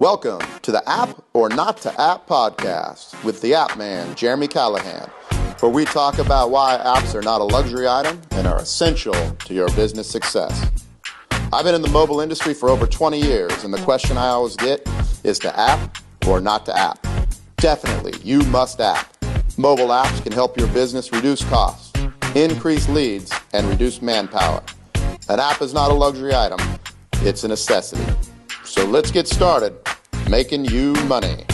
Welcome to the App or Not to App podcast with the App Man, Jeremy Callahan, where we talk about why apps are not a luxury item and are essential to your business success. I've been in the mobile industry for over 20 years, and the question I always get is to app or not to app. Definitely, you must app. Mobile apps can help your business reduce costs, increase leads, and reduce manpower. An app is not a luxury item, it's a necessity. So let's get started making you money.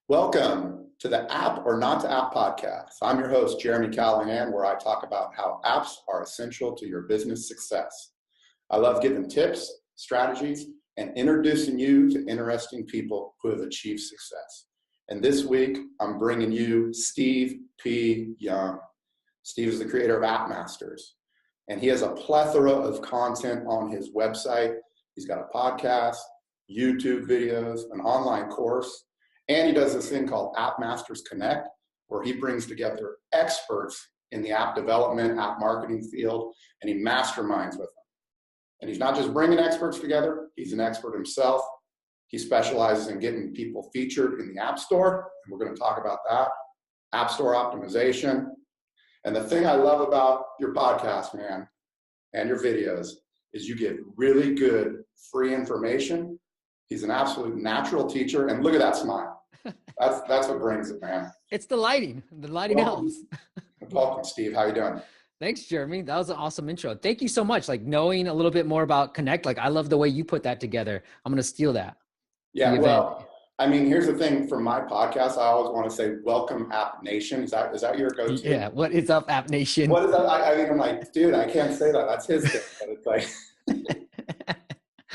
Welcome to the App or Not to App podcast. I'm your host, Jeremy Callahan, where I talk about how apps are essential to your business success. I love giving tips, strategies, and introducing you to interesting people who have achieved success. And this week, I'm bringing you Steve P. Young. Steve is the creator of App Masters, and he has a plethora of content on his website. He's got a podcast, YouTube videos, an online course, and he does this thing called App Masters Connect, where he brings together experts in the app development, app marketing field, and he masterminds with them. And he's not just bringing experts together, he's an expert himself. He specializes in getting people featured in the App Store, and we're going to talk about that. App Store optimization. And the thing I love about your podcast, man, and your videos is you give really good free information. He's an absolute natural teacher. And look at that smile. That's what brings it, man. It's the lighting. The lighting helps. Welcome, Steve. How you doing? Thanks, Jeremy. That was an awesome intro. Thank you so much. Like knowing a little bit more about Connect, like I love the way you put that together. I'm going to steal that. Yeah, well, I mean, here's the thing for my podcast. I always want to say, welcome App Nation. Is that your go-to? Yeah. What is up, App Nation? What is that? I think I'm like, dude, I can't say that. That's his thing. But it's like,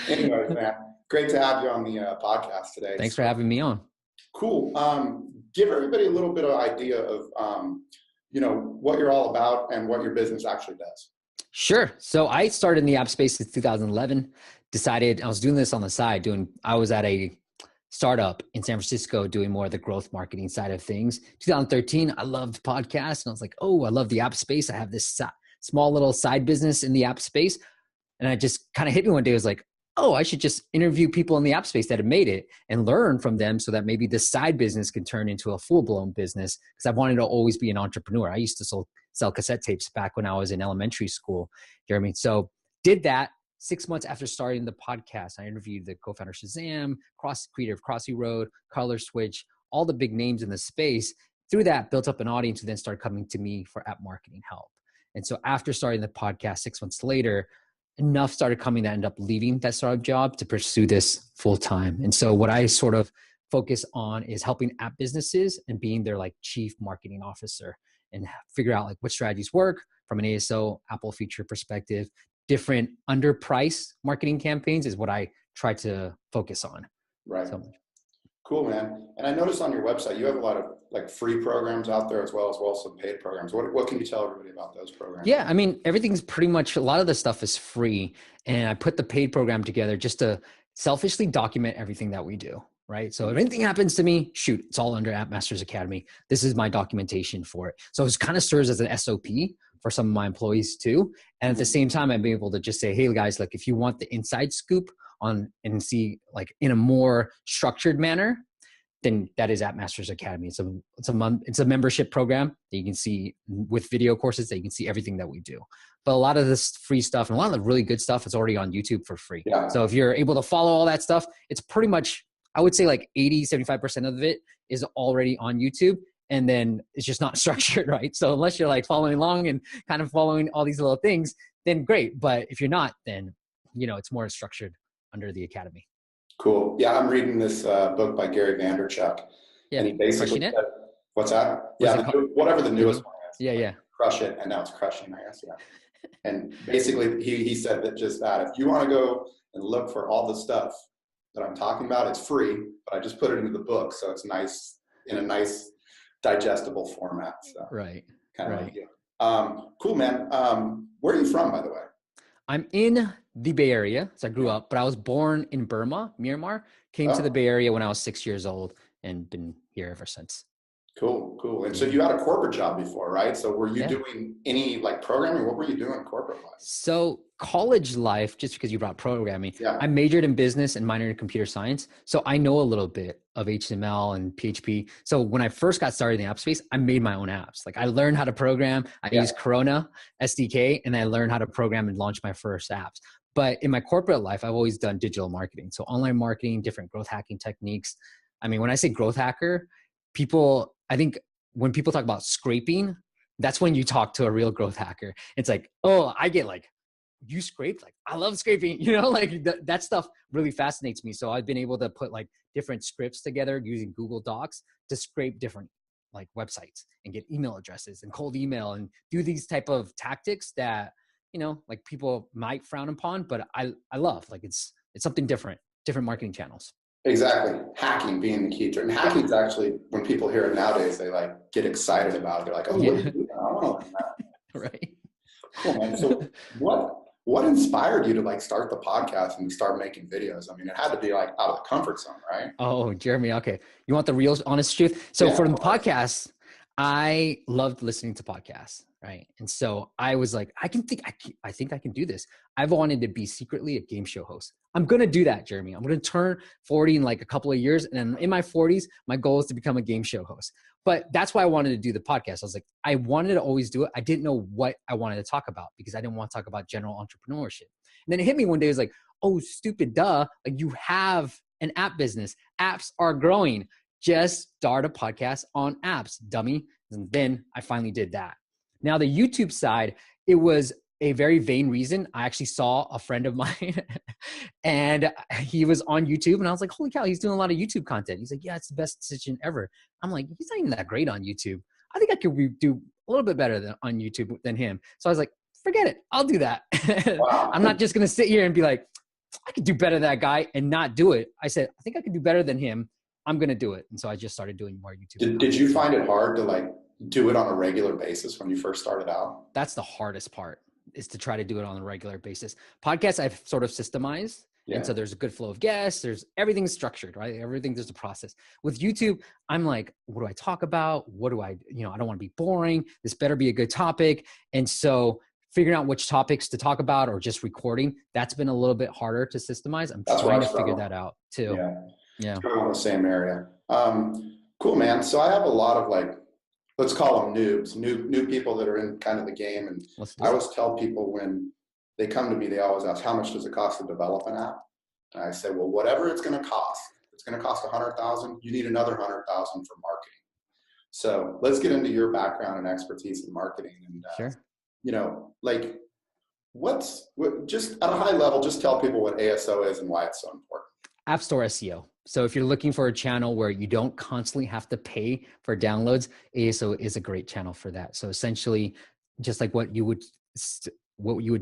anyways, man, great to have you on the podcast today. Thanks for having me on. Cool. Give everybody a little bit of idea of, what you're all about and what your business actually does. Sure. So I started in the app space in 2011, decided I was doing this on the side. I was at a startup in San Francisco doing more of the growth marketing side of things. 2013, I loved podcasts and I was like, oh, I love the app space. I have this small little side business in the app space. And I just kind of hit me one day. I was like, oh, I should just interview people in the app space that have made it and learn from them so that maybe this side business can turn into a full-blown business, because I've wanted to always be an entrepreneur. I used to sell cassette tapes back when I was in elementary school. You know what I mean? So did that. 6 months after starting the podcast, I interviewed the co-founder Shazam, creator of Crossy Road, Color Switch, all the big names in the space. Through that, built up an audience who then started coming to me for app marketing help. And so after starting the podcast 6 months later, enough started coming that ended up leaving that startup job to pursue this full time. And so what I sort of focus on is helping app businesses and being their like chief marketing officer and figure out like what strategies work from an ASO, Apple feature perspective. Different underpriced marketing campaigns is what I try to focus on. Right. Cool, man. And I noticed on your website, you have a lot of like free programs out there as well as some paid programs. What can you tell everybody about those programs? Yeah, I mean, everything's pretty much, a lot of the stuff is free. And I put the paid program together just to selfishly document everything that we do, right? So if anything happens to me, shoot, it's all under App Masters Academy. This is my documentation for it. So it kind of serves as an SOP for some of my employees too. And at the same time, I'd be able to just say, hey guys, like if you want the inside scoop on and see like in a more structured manner, then that is App Masters Academy. It's a membership program that you can see with video courses that you can see everything that we do. But a lot of this free stuff and a lot of the really good stuff is already on YouTube for free. Yeah. So if you're able to follow all that stuff, it's pretty much, I would say like 75% of it is already on YouTube. And then it's just not structured, right? So unless you're like following along and kind of following all these little things, then great. But if you're not, then, it's more structured under the Academy. Cool. Yeah, I'm reading this book by Gary Vaynerchuk. Yeah, and he basically said, what's that? Whatever the newest one is. Yeah. Crush It. And now it's Crushing, I guess. Yeah. And basically he said that if you want to go and look for all the stuff that I'm talking about, it's free, but I just put it into the book. So it's nice, in a nice digestible format. So right. Like you. Cool, man. Where are you from, by the way? I'm in the Bay Area. So I grew up, but I was born in Burma, Myanmar, came to the Bay Area when I was 6 years old and been here ever since. Cool. And so Yeah. you had a corporate job before, right? So were you Yeah. doing any like programming? What were you doing corporate wise? So college life, just because you brought programming, Yeah. I majored in business and minored in computer science. So I know a little bit of HTML and PHP. So when I first got started in the app space, I made my own apps. Like I learned how to program. I Yeah. used Corona SDK, and I learned how to program and launch my first apps. But in my corporate life, I've always done digital marketing. So online marketing, different growth hacking techniques. I mean, when I say growth hacker, I think when people talk about scraping, that's when you talk to a real growth hacker. It's like, oh, I get like, you scraped? Like, I love scraping, like that stuff really fascinates me. So I've been able to put like different scripts together using Google Docs to scrape different like websites and get email addresses and cold email and do these type of tactics that, like people might frown upon, but I love. Like it's something different marketing channels. Exactly. Hacking being the key term. And hacking is actually, when people hear it nowadays, they like get excited about it. They're like, oh, what are you doing? I want to learn that. Right. Cool, man. So what inspired you to like start the podcast and start making videos? I mean, it had to be like out of the comfort zone, right? Oh, Jeremy. Okay. You want the real honest truth? So Yeah, for of the course. podcast, I loved listening to podcasts. Right. And so I was like, I think I can do this. I've wanted to be secretly a game show host. I'm going to do that, Jeremy. I'm going to turn 40 in like a couple of years. And then in my 40s, my goal is to become a game show host. But that's why I wanted to do the podcast. I was like, I wanted to always do it. I didn't know what I wanted to talk about because I didn't want to talk about general entrepreneurship. And then it hit me one day. It was like, oh, stupid, duh. Like you have an app business. Apps are growing. Just start a podcast on apps, dummy. And then I finally did that. Now the YouTube side, it was a very vain reason. I actually saw a friend of mine and he was on YouTube and I was like, holy cow, he's doing a lot of YouTube content. He's like, yeah, it's the best decision ever. I'm like, he's not even that great on YouTube. I think I could do a little bit better on YouTube than him. So I was like, forget it. I'll do that. Wow. I'm not just going to sit here and be like, I could do better than that guy and not do it. I said, I think I could do better than him. I'm going to do it. And so I just started doing more YouTube. Did you find it hard to like do it on a regular basis when you first started out? That's the hardest part, is to try to do it on a regular basis. Podcasts I've sort of systemized. Yeah. And so there's a good flow of guests. Everything's structured, right? There's a process. With YouTube, I'm like, what do I talk about? What do I don't want to be boring. This better be a good topic. And so figuring out which topics to talk about or just recording, that's been a little bit harder to systemize. I'm trying to figure that out too. Yeah. We're in the same area. Cool, man. So I have a lot of like, let's call them noobs, new people that are in kind of the game. And I always tell people when they come to me, they always ask, how much does it cost to develop an app? And I say, well, whatever it's going to cost. It's going to cost $100,000. You need another $100,000 for marketing. So let's get into your background and expertise in marketing. And, sure. Like just at a high level, just tell people what ASO is and why it's so important. App Store SEO. So if you're looking for a channel where you don't constantly have to pay for downloads, ASO is a great channel for that. So essentially, just like what you would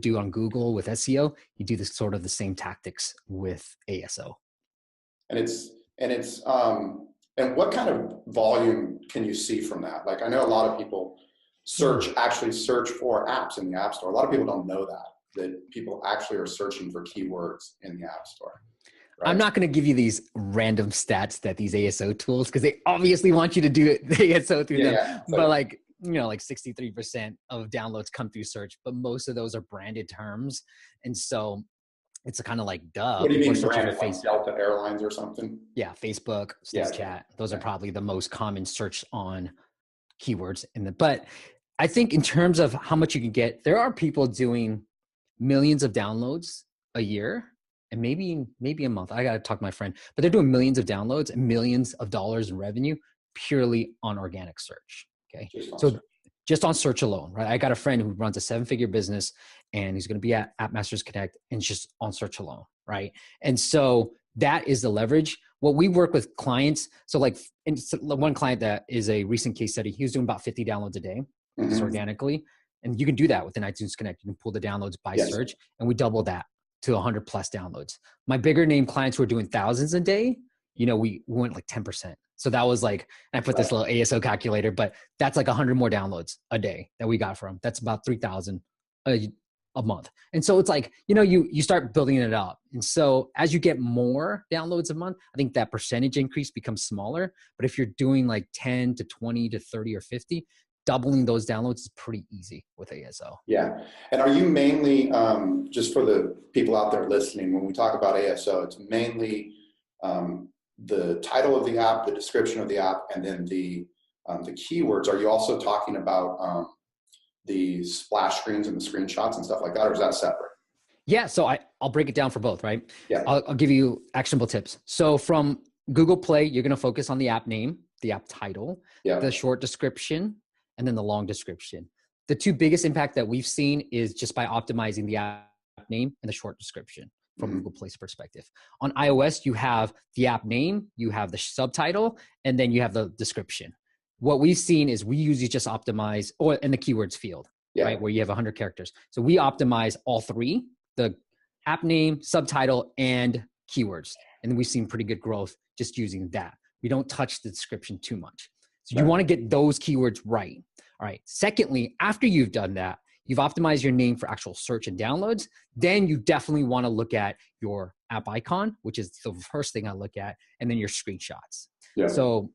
do on Google with SEO, you do this sort of the same tactics with ASO. And what kind of volume can you see from that? Like I know a lot of people actually search for apps in the App Store. A lot of people don't know that people actually are searching for keywords in the App Store. Right. I'm not going to give you these random stats that these ASO tools, because they obviously want you to do it, the ASO through them. Yeah. But like 63% of downloads come through search, but most of those are branded terms. And so it's kind of like, duh. What do you mean branded, like Delta Airlines or something? Yeah, Facebook, Snapchat. Those are probably the most common search on keywords. But I think in terms of how much you can get, there are people doing millions of downloads a year. And maybe a month. I got to talk to my friend, but they're doing millions of downloads and millions of dollars in revenue purely on organic search. Okay. Just on search alone, right? I got a friend who runs a 7-figure business and he's going to be at App Masters Connect and just on search alone. Right. And so that is the leverage. What we work with clients. So like one client that is a recent case study, he was doing about 50 downloads a day just organically. And you can do that within iTunes Connect. You can pull the downloads by search and we double that to 100 plus downloads. My bigger name clients who are doing thousands a day, we went like 10%. So that was like, I put this little ASO calculator, but that's like 100 more downloads a day that we got from. That's about 3,000 a a month. And so it's like, you start building it up. And so as you get more downloads a month, I think that percentage increase becomes smaller. But if you're doing like 10 to 20 to 30 or 50, doubling those downloads is pretty easy with ASO. Yeah. And are you mainly, just for the people out there listening, when we talk about ASO, it's mainly the title of the app, the description of the app, and then the keywords. Are you also talking about the splash screens and the screenshots and stuff like that, or is that separate? Yeah, so I'll break it down for both, right? Yeah. I'll give you actionable tips. So from Google Play, you're going to focus on the app name, the app title, the short description, and then the long description. The two biggest impact that we've seen is just by optimizing the app name and the short description from Google Play's perspective. On iOS, you have the app name, you have the subtitle, and then you have the description. What we've seen is we usually just optimize, in the keywords field, right, where you have 100 characters. So we optimize all three, the app name, subtitle, and keywords. And then we've seen pretty good growth just using that. We don't touch the description too much. So you want to get those keywords right. All right. Secondly, after you've done that, you've optimized your name for actual search and downloads. Then you definitely want to look at your app icon, which is the first thing I look at, and then your screenshots. Yeah. So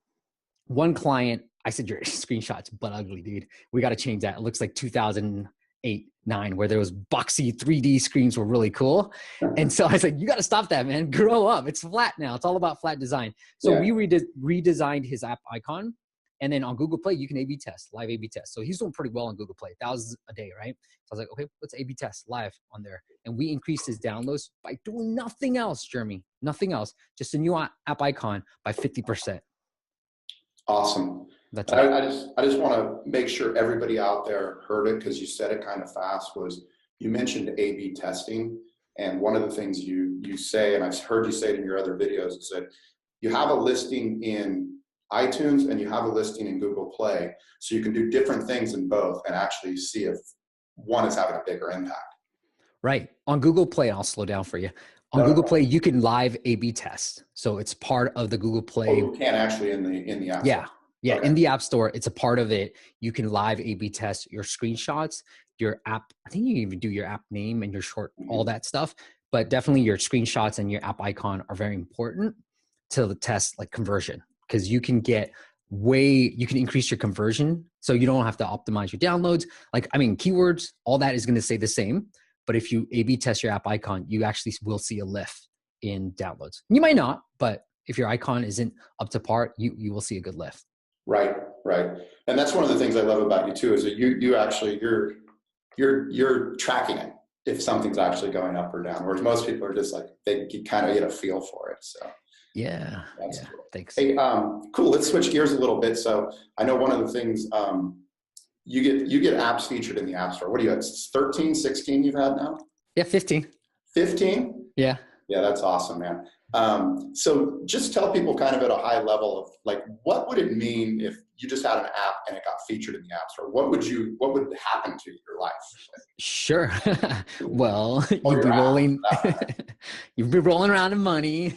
one client, I said, your screenshot's butt ugly, dude. We got to change that. It looks like 2008, 9, where there was boxy 3D screens were really cool. And so I was like, you got to stop that, man. Grow up. It's flat now. It's all about flat design. So we redesigned his app icon. And then on Google Play, you can A/B test, live A/B test. So he's doing pretty well on Google Play, thousands a day, right? So I was like, okay, let's A/B test live on there. And we increased his downloads by doing nothing else, Jeremy, nothing else, just a new app icon by 50%. Awesome. That's I just want to make sure everybody out there heard it, because you said it kind of fast. Was you mentioned A/B testing, and one of the things you say, and I've heard you say it in your other videos, is that you have a listing in iTunes and you have a listing in Google Play, so you can do different things in both and actually see if one is having a bigger impact. Right. On Google Play, I'll slow down for you. On Google Play, you can live A/B test. So it's part of the Google Play. Oh, you can actually in the app store. Yeah. Okay. In the App Store, it's a part of it. You can live A/B test your screenshots, your app. I think you can even do your app name and your short, all that stuff. But definitely your screenshots and your app icon are very important to the test, like conversion, because you can increase your conversion. So you don't have to optimize your downloads. Keywords, all that is going to stay the same. But if you A/B test your app icon, you actually will see a lift in downloads. You might not, but if your icon isn't up to par, you will see a good lift. Right. And that's one of the things I love about you too, is that you actually, you're tracking it if something's actually going up or down, whereas most people are just like, they kind of get a feel for it. So that's cool. Thanks. Hey, cool. Let's switch gears a little bit. So I know one of the things, you get apps featured in the App Store. What do you have? 13, 16 you've had now? Yeah, 15. 15? Yeah. Yeah, that's awesome, man. So just tell people kind of at a high level of like, what would it mean if you just had an app and it got featured in the App Store? What would happen to your life? Sure. Well, you'd be rolling around in money.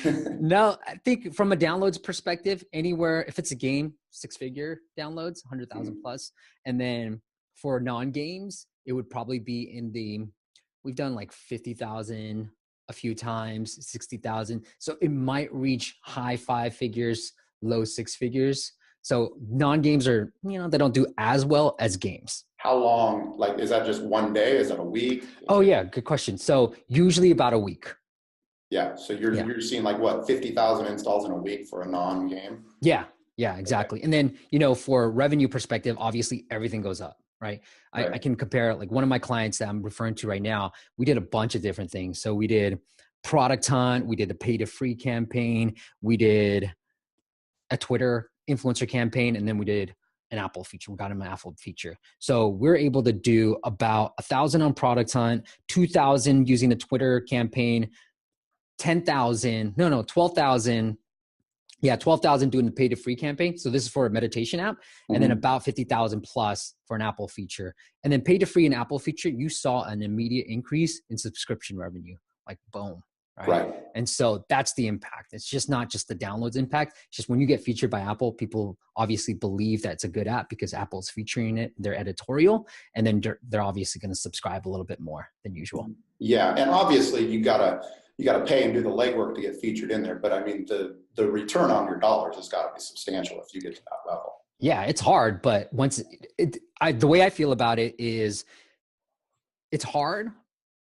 No, I think from a downloads perspective, anywhere, if it's a game, 6-figure downloads, 100,000 plus. And then for non-games, it would probably be we've done like 50,000 a few times, 60,000. So it might reach high 5 figures, low 6 figures. So non-games are, they don't do as well as games. How long? Like, is that just one day? Is that a week? Oh yeah, good question. So usually about a week. Yeah. So you're seeing like what, 50,000 installs in a week for a non-game? Yeah, exactly. Okay. And then, for revenue perspective, obviously everything goes up. Right. I can compare, like one of my clients that I'm referring to right now, we did a bunch of different things. So we did product hunt, we did the pay to free campaign, we did a Twitter influencer campaign, and then we did an Apple feature. We got him an Apple feature. So we're able to do about 1,000 on product hunt, 2,000 using the Twitter campaign, 12,000. Yeah, 12,000 doing the pay to free campaign. So this is for a meditation app, and then about 50,000 plus for an Apple feature. And then pay to free and Apple feature, you saw an immediate increase in subscription revenue, like boom. right? Right. And so that's the impact. It's just not just the downloads impact. It's just when you get featured by Apple, people obviously believe that it's a good app because Apple's featuring it, their editorial, and then they're obviously going to subscribe a little bit more than usual. Yeah, and obviously you gotta pay and do the legwork to get featured in there. But I mean, the return on your dollars has got to be substantial if you get to that level. Yeah, it's hard, but once the way I feel about it is it's hard,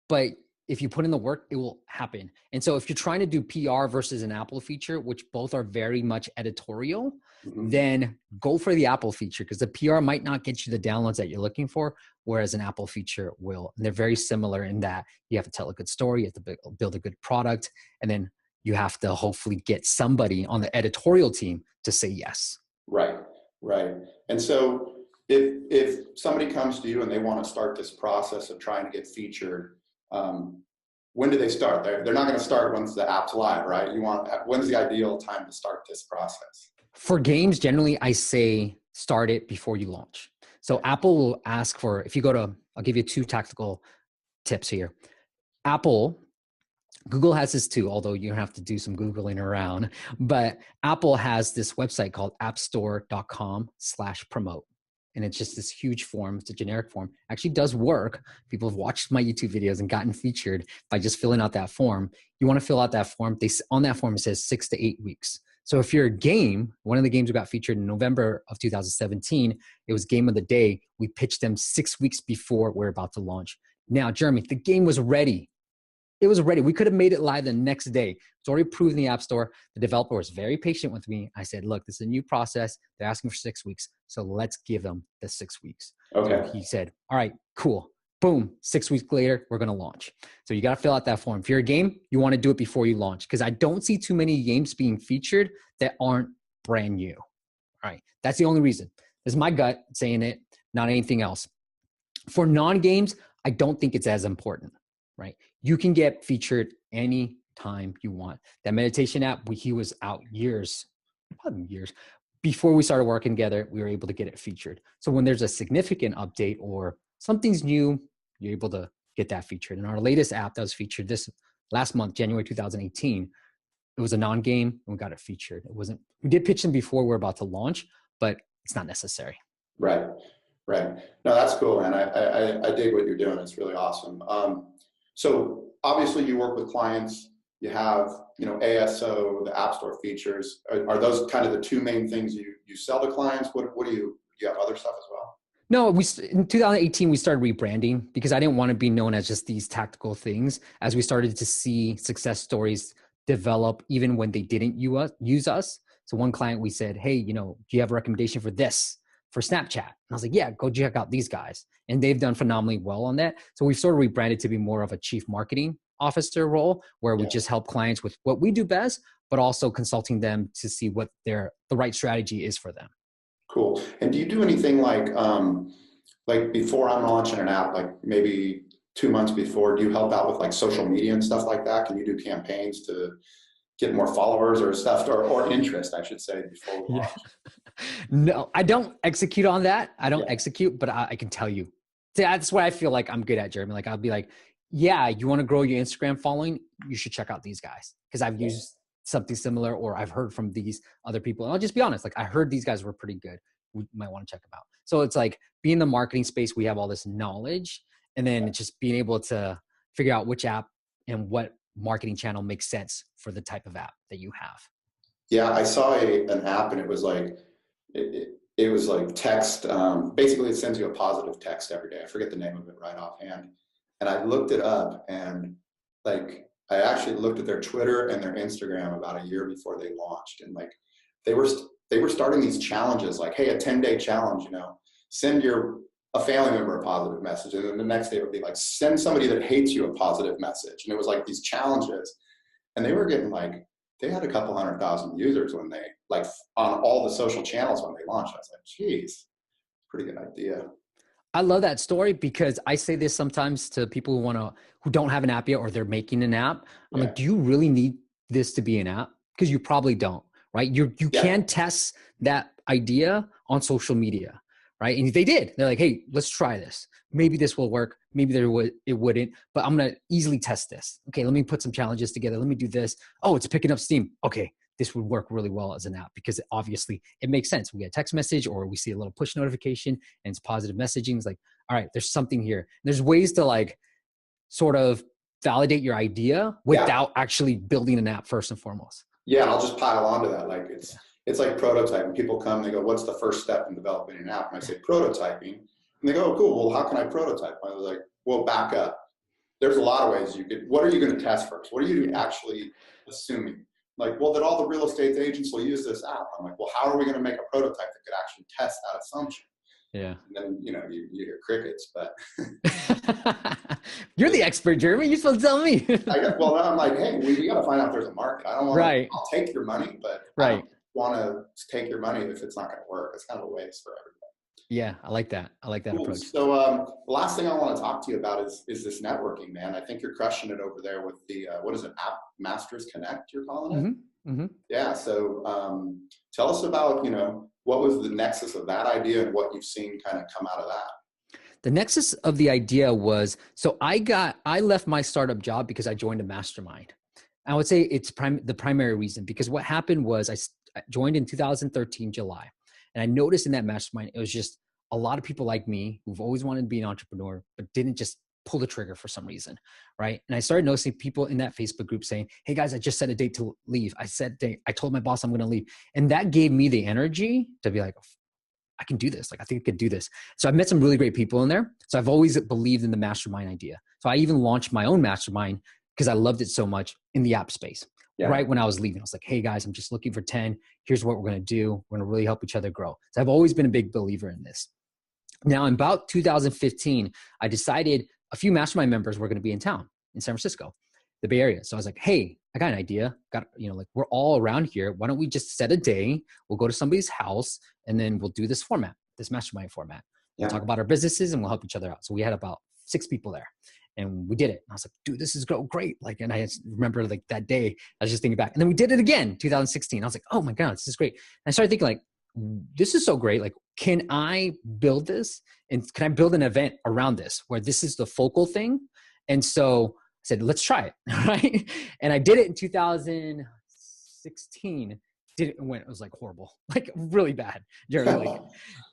but if you put in the work, it will happen. And so if you're trying to do PR versus an Apple feature, which both are very much editorial, then go for the Apple feature because the PR might not get you the downloads that you're looking for, whereas an Apple feature will. And they're very similar in that you have to tell a good story, you have to build a good product, and then you have to hopefully get somebody on the editorial team to say yes. Right, right. And so if somebody comes to you and they want to start this process of trying to get featured, when do they start? They're not going to start once the app's live, right? When's the ideal time to start this process? For games, generally, I say start it before you launch. So Apple will ask for, if you go to, I'll give you 2 tactical tips here. Google has this too, although you have to do some Googling around, but Apple has this website called appstore.com/promote. And it's just this huge form. It's a generic form. Actually does work. People have watched my YouTube videos and gotten featured by just filling out that form. You want to fill out that form. On that form, it says 6 to 8 weeks. So if you're a game, one of the games we got featured in November of 2017, it was Game of the Day. We pitched them 6 weeks before we're about to launch. Now, Jeremy, the game was ready. It was ready. We could have made it live the next day. It's already approved in the App Store. The developer was very patient with me. I said, look, this is a new process. They're asking for 6 weeks. So let's give them the 6 weeks. Okay. So he said, all right, cool. Boom. 6 weeks later, we're going to launch. So you got to fill out that form. If you're a game, you want to do it before you launch because I don't see too many games being featured that aren't brand new. All right. That's the only reason. This is my gut saying it, not anything else. For non-games, I don't think it's as important. Right? You can get featured any time you want. That meditation app, he was out years before we started working together. We were able to get it featured. So when there's a significant update or something's new, you're able to get that featured. And our latest app that was featured this last month, January 2018, it was a non-game and we got it featured. We did pitch them before we're about to launch, but it's not necessary. Right. No, that's cool, man. I dig what you're doing. It's really awesome. So obviously you work with clients, you have, ASO, the App Store features. Are those kind of the 2 main things you sell to clients? What do you have other stuff as well? No, in 2018, we started rebranding because I didn't want to be known as just these tactical things. As we started to see success stories develop, even when they didn't use us. So one client, we said, hey, do you have a recommendation for this for Snapchat? And I was like, yeah, go check out these guys. And they've done phenomenally well on that. So we've sort of rebranded to be more of a chief marketing officer role where we just help clients with what we do best, but also consulting them to see what the right strategy is for them. Cool. And do you do anything like before I'm launching an app, like maybe 2 months before, do you help out with like social media and stuff like that? Can you do campaigns to get more followers or stuff or interest, I should say, before we launch? No, I don't execute on that. I don't execute, but I can tell you. That's what I feel like I'm good at, Jeremy. Like I'll be like, yeah, you want to grow your Instagram following? You should check out these guys because I've used something similar or I've heard from these other people. And I'll just be honest, like I heard these guys were pretty good. We might want to check them out. So it's like being in the marketing space, we have all this knowledge and then just being able to figure out which app and what marketing channel makes sense for the type of app that you have. Yeah, I saw an app and it was like, it was like text. Basically, it sends you a positive text every day. I forget the name of it right offhand. And I looked it up and like, I actually looked at their Twitter and their Instagram about a year before they launched. And like, they were starting these challenges like, hey, a 10-day challenge, send a family member a positive message. And then the next day it would be like, send somebody that hates you a positive message. And it was like these challenges. And they were getting like, they had a couple 100,000 users when they, like on all the social channels when they launched. I was like, geez, pretty good idea. I love that story because I say this sometimes to people who don't have an app yet or they're making an app. I'm like, do you really need this to be an app? Because you probably don't, right? You can test that idea on social media, right? And they did. They're like, hey, let's try this. Maybe this will work. Maybe it wouldn't, but I'm going to easily test this. Okay, let me put some challenges together. Let me do this. Oh, it's picking up steam. Okay, this would work really well as an app because obviously it makes sense. We get a text message or we see a little push notification and it's positive messaging. It's like, all right, there's something here. There's ways to like sort of validate your idea without actually building an app first and foremost. Yeah, I'll just pile onto that. Like it's like prototyping. People come, they go, what's the first step in developing an app? And I say prototyping. And they go, oh, cool. Well, how can I prototype? I was like, well, back up. There's a lot of ways you could. What are you going to test first? What are you actually assuming? Like, well, that all the real estate agents will use this app. I'm like, well, how are we going to make a prototype that could actually test that assumption? Yeah. And then, you hear crickets, but. You're the expert, Jeremy. You're supposed to tell me. Well, I'm like, hey, we got to find out there's a market. I don't want to, I'll take your money, but I don't want to take your money if it's not going to work. It's kind of a waste for everybody. Yeah, I like that. I like that approach. So the last thing I want to talk to you about is this networking, man. I think you're crushing it over there with the, what is it, App Masters Connect, you're calling it? Mm-hmm. Mm-hmm. Yeah. So tell us about, what was the nexus of that idea and what you've seen kind of come out of that? The nexus of the idea was, so I left my startup job because I joined a mastermind. I would say it's the primary reason, because what happened was I joined in 2013, July. And I noticed in that mastermind, it was just a lot of people like me who've always wanted to be an entrepreneur, but didn't just pull the trigger for some reason, right? And I started noticing people in that Facebook group saying, hey guys, I just set a date to leave. I told my boss I'm going to leave. And that gave me the energy to be like, I can do this. Like, I think I could do this. So I met some really great people in there. So I've always believed in the mastermind idea. So I even launched my own mastermind because I loved it so much in the app space. Yeah. Right when I was leaving, I was like, hey guys, I'm just looking for 10. Here's what we're going to do. We're going to really help each other grow. So I've always been a big believer in this. Now, in about 2015, I decided a few mastermind members were going to be in town in San Francisco, the Bay Area. So I was like, hey, I got an idea. We're all around here. Why don't we just set a day? We'll go to somebody's house and then we'll do this format, this mastermind format. We'll talk about our businesses and we'll help each other out. So we had about 6 people there and we did it. And I was like, dude, this is great. Like, and I remember like that day, I was just thinking back, and then we did it again, 2016. I was like, oh my God, this is great. And I started thinking like, this is so great. Like, can I build this? And can I build an event around this where this is the focal thing? And so I said, let's try it. Right. And I did it in 2016. It was like horrible, like really bad. Like,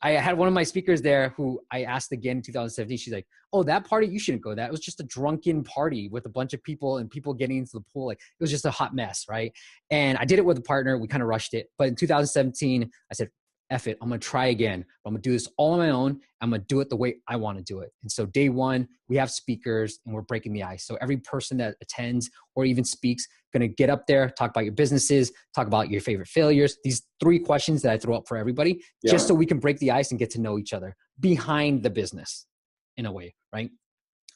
I had one of my speakers there who I asked again in 2017. She's like, oh, that party, you shouldn't go to that. It was just a drunken party with a bunch of people and people getting into the pool. Like, it was just a hot mess. Right. And I did it with a partner. We kind of rushed it. But in 2017, I said, F it, I'm going to try again. I'm going to do this all on my own. I'm going to do it the way I want to do it. And so day one, we have speakers and we're breaking the ice. So every person that attends or even speaks, going to get up there, talk about your businesses, talk about your favorite failures. These 3 questions that I throw up for everybody, just so we can break the ice and get to know each other behind the business in a way, right?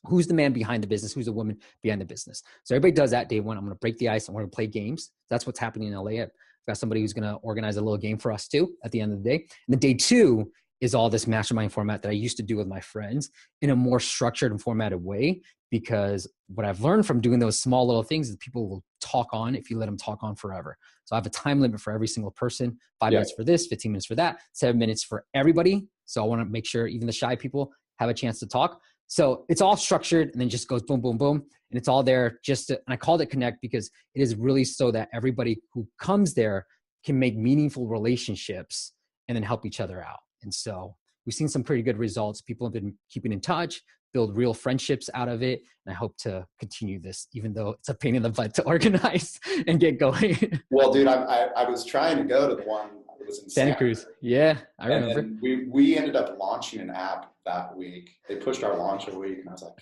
Who's the man behind the business? Who's the woman behind the business? So everybody does that day one. I'm going to break the ice. I'm going to play games. That's what's happening in LA. I've got somebody who's going to organize a little game for us too at the end of the day. And then day 2 is all this mastermind format that I used to do with my friends in a more structured and formatted way, because what I've learned from doing those small little things is people will talk on if you let them talk on forever. So I have a time limit for every single person, 5 minutes for this, 15 minutes for that, 7 minutes for everybody. So I want to make sure even the shy people have a chance to talk. So it's all structured and then just goes boom, boom, boom. And it's all there and I called it Connect because it is really so that everybody who comes there can make meaningful relationships and then help each other out. And so we've seen some pretty good results. People have been keeping in touch, build real friendships out of it. And I hope to continue this, even though it's a pain in the butt to organize and get going. Well, dude, I was trying to go to the one that was in Santa Cruz. Yeah, I remember. We ended up launching an app that week. They pushed our launch a week, and I was like,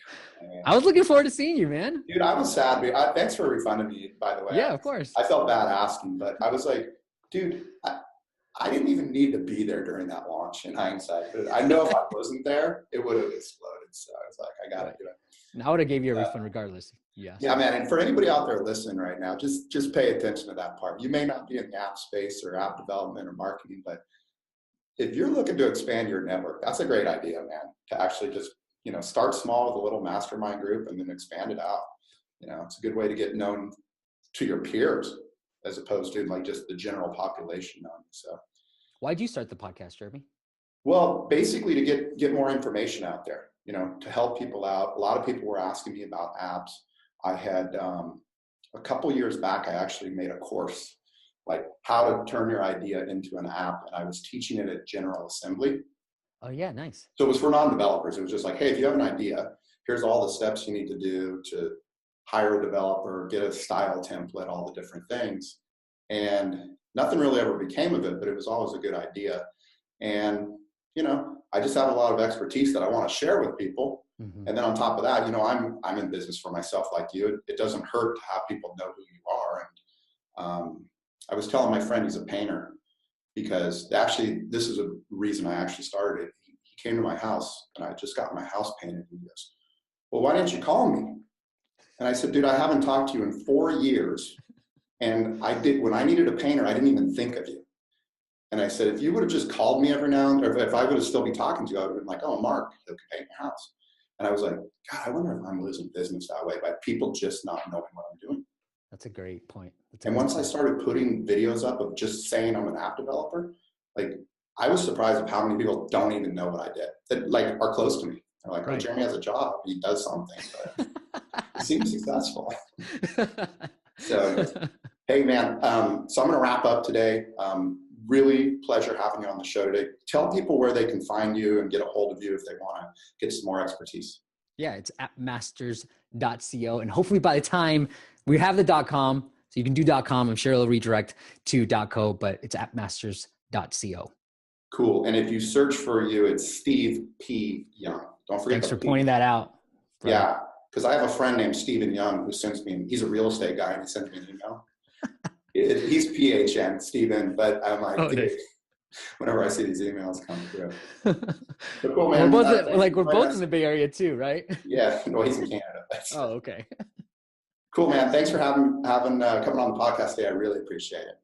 man. I was looking forward to seeing you, man. Dude, I was sad. Thanks for refunding me, by the way. Yeah, of course. I felt bad asking, but I was like, dude, I didn't even need to be there during that launch in hindsight. But I know if I wasn't there, it would have exploded. So I was like, I got to do it. And I would have gave you a refund regardless. Yes. Yeah, man. And for anybody out there listening right now, just pay attention to that part. You may not be in the app space or app development or marketing, but if you're looking to expand your network, that's a great idea, man, to actually just, start small with a little mastermind group and then expand it out. It's a good way to get known to your peers as opposed to like just the general population known. So why'd you start the podcast, Jeremy? Well, basically to get more information out there, you know, to help people out. A lot of people were asking me about apps. I had a couple years back, I actually made a course, like how to turn your idea into an app, and I was teaching it at General Assembly. Oh yeah, nice. So it was for non-developers. It was just like, hey, if you have an idea, here's all the steps you need to do to hire a developer, get a style template, all the different things. And nothing really ever became of it, but it was always a good idea. And, you know, I just have a lot of expertise that I want to share with people. Mm-hmm. And then on top of that, you know, I'm in business for myself like you. It doesn't hurt to have people know who you are. And I was telling my friend, he's a painter, because actually this is a reason I actually started it. He came to my house and I just got my house painted. And he goes, well, why didn't you call me? And I said, dude, I haven't talked to you in 4 years. And when I needed a painter, I didn't even think of you. And I said, if you would have just called me every now and then, or if I would have still be talking to you, I would have been like, oh, Mark, he'll paint your house. And I was like, God, I wonder if I'm losing business that way by people just not knowing what I'm doing. That's a great point. And once I started putting videos up of just saying I'm an app developer, like I was surprised of how many people don't even know what I did, that like are close to me. They're like, oh, Jeremy has a job. He does something, but he seems successful. So, hey man, so I'm going to wrap up today. Really pleasure having you on the show today. Tell people where they can find you and get a hold of you if they want to get some more expertise. Yeah, it's appmasters.co. And hopefully by the time we have the .com, so you can do .com, I'm sure it'll redirect to .co, but it's appmasters.co. Cool. And if you search for you, it's Steve P. Young. Don't forget. Thanks for pointing that out. Right? Yeah, because I have a friend named Stephen Young who sends me, he's a real estate guy, and he sends me an email. He's PHN, Stephen, but I'm like, whenever I see these emails come through. But cool, man. We're both in the Bay Area too, right? Yeah, no, he's in Canada. Oh, okay. Cool, man. Thanks for coming on the podcast today. I really appreciate it.